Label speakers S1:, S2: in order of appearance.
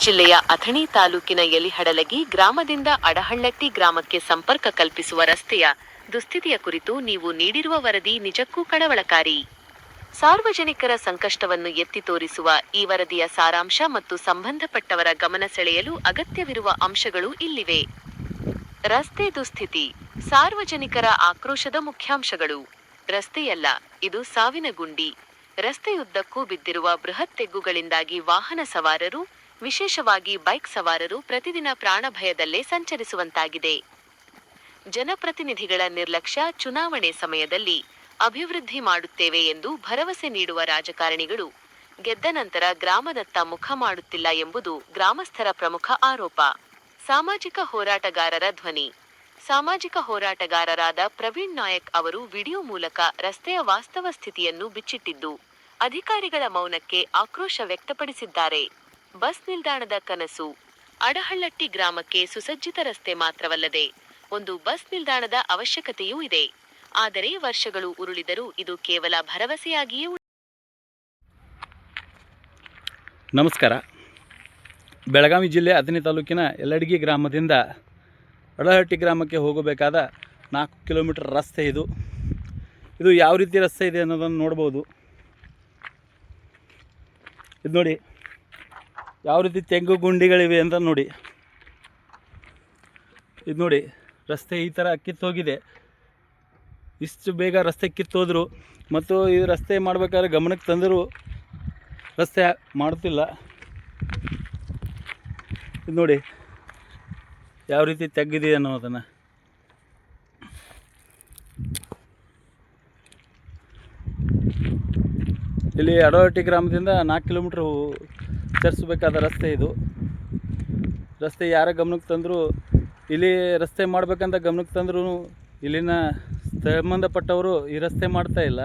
S1: ಜಿಲ್ಲೆಯ ಅಥಣಿ ತಾಲೂಕಿನ ಯಲಿಹಡಲಗಿ ಗ್ರಾಮದಿಂದ ಅಡಹಳ್ಳಟ್ಟಿ ಗ್ರಾಮಕ್ಕೆ ಸಂಪರ್ಕ ಕಲ್ಪಿಸುವ ರಸ್ತೆಯ ದುಸ್ಥಿತಿಯ ಕುರಿತು ನೀವು ನೀಡಿರುವ ವರದಿ ನಿಜಕ್ಕೂ ಕಳವಳಕಾರಿ. ಸಾರ್ವಜನಿಕರ ಸಂಕಷ್ಟವನ್ನು ಎತ್ತಿ ತೋರಿಸುವ ಈ ವರದಿಯ ಸಾರಾಂಶ ಮತ್ತು ಸಂಬಂಧಪಟ್ಟವರ ಗಮನ ಸೆಳೆಯಲು ಅಗತ್ಯವಿರುವ ಅಂಶಗಳು ಇಲ್ಲಿವೆ. ರಸ್ತೆ ದುಸ್ಥಿತಿ, ಸಾರ್ವಜನಿಕರ ಆಕ್ರೋಶದ ಮುಖ್ಯಾಂಶಗಳು. ರಸ್ತೆಯಲ್ಲ, ಇದು ಸಾವಿನ ಗುಂಡಿ. ರಸ್ತೆಯುದ್ದಕ್ಕೂ ಬಿದ್ದಿರುವ ಬೃಹತ್ ತೆಗ್ಗುಗಳಿಂದಾಗಿ ವಾಹನ ಸವಾರರು, ವಿಶೇಷವಾಗಿ ಬೈಕ್ ಸವಾರರು ಪ್ರತಿದಿನ ಪ್ರಾಣಭಯದಲ್ಲೇ ಸಂಚರಿಸುವಂತಾಗಿದೆ. ಜನಪ್ರತಿನಿಧಿಗಳ ನಿರ್ಲಕ್ಷ್ಯ. ಚುನಾವಣೆ ಸಮಯದಲ್ಲಿ ಅಭಿವೃದ್ಧಿ ಮಾಡುತ್ತೇವೆ ಎಂದು ಭರವಸೆ ನೀಡುವ ರಾಜಕಾರಣಿಗಳು ಗೆದ್ದ ನಂತರ ಗ್ರಾಮದತ್ತ ಮುಖ ಮಾಡುತ್ತಿಲ್ಲ ಎಂಬುದು ಗ್ರಾಮಸ್ಥರ ಪ್ರಮುಖ ಆರೋಪ. ಸಾಮಾಜಿಕ ಹೋರಾಟಗಾರರ ಧ್ವನಿ. ಸಾಮಾಜಿಕ ಹೋರಾಟಗಾರರಾದ ಪ್ರವೀಣ್ ನಾಯಕ್ ಅವರು ವಿಡಿಯೋ ಮೂಲಕ ರಸ್ತೆಯ ವಾಸ್ತವ ಸ್ಥಿತಿಯನ್ನು ಬಿಚ್ಚಿಟ್ಟಿದ್ದು, ಅಧಿಕಾರಿಗಳ ಮೌನಕ್ಕೆ ಆಕ್ರೋಶ ವ್ಯಕ್ತಪಡಿಸಿದ್ದಾರೆ. ಬಸ್ ನಿಲ್ದಾಣದ ಕನಸು. ಅಡಹಳ್ಳಟ್ಟಿ ಗ್ರಾಮಕ್ಕೆ ಸುಸಜ್ಜಿತ ರಸ್ತೆ ಮಾತ್ರವಲ್ಲದೆ ಒಂದು ಬಸ್ ನಿಲ್ದಾಣದ ಅವಶ್ಯಕತೆಯೂ ಇದೆ. ಆದರೆ ವರ್ಷಗಳು ಉರುಳಿದರೂ ಇದು ಕೇವಲ ಭರವಸೆಯಾಗಿಯೇ
S2: ನಮಸ್ಕಾರ. ಬೆಳಗಾವಿ ಜಿಲ್ಲೆ ಅಥಣಿ ತಾಲೂಕಿನ ಯಲಡಗಿ ಗ್ರಾಮದಿಂದ ಅಡಹಳ್ಳಿ ಗ್ರಾಮಕ್ಕೆ ಹೋಗಬೇಕಾದ 4 ಕಿಲೋಮೀಟರ್ ರಸ್ತೆ ಇದು. ಯಾವ ರೀತಿ ರಸ್ತೆ ಇದೆ ಅನ್ನೋದನ್ನು ನೋಡ್ಬೋದು. ಇದು ನೋಡಿ, ಯಾವ ರೀತಿ ತೆಂಗು ಗುಂಡಿಗಳಿವೆ ಅಂತ ನೋಡಿ. ಇದು ನೋಡಿ, ರಸ್ತೆ ಈ ಥರ ಕಿತ್ತೋಗಿದೆ. ಇಷ್ಟು ಬೇಗ ರಸ್ತೆ ಕಿತ್ತೋದ್ರು ಮತ್ತು ಈ ರಸ್ತೆ ಮಾಡಬೇಕಾದ್ರೆ ಗಮನಕ್ಕೆ ತಂದರೂ ರಸ್ತೆ ಮಾಡುತ್ತಿಲ್ಲ. ಇದು ನೋಡಿ ಯಾವ ರೀತಿ ತೆಗ್ಗಿದೆ ಅನ್ನೋದನ್ನು. ಇಲ್ಲಿ ಅಡಹಳ್ಳಿ ಗ್ರಾಮದಿಂದ 4 ಕಿಲೋಮೀಟ್ರ್ ಚರಿಸಬೇಕಾದ ರಸ್ತೆ ಇದು. ರಸ್ತೆ ಯಾರ ಗಮನಕ್ಕೆ ತಂದರೂ, ಇಲ್ಲಿ ರಸ್ತೆ ಮಾಡಬೇಕಂತ ಗಮನಕ್ಕೆ ತಂದರೂ ಇಲ್ಲಿನ ಸಂಬಂಧಪಟ್ಟವರು ಈ ರಸ್ತೆ ಮಾಡ್ತಾ ಇಲ್ಲ.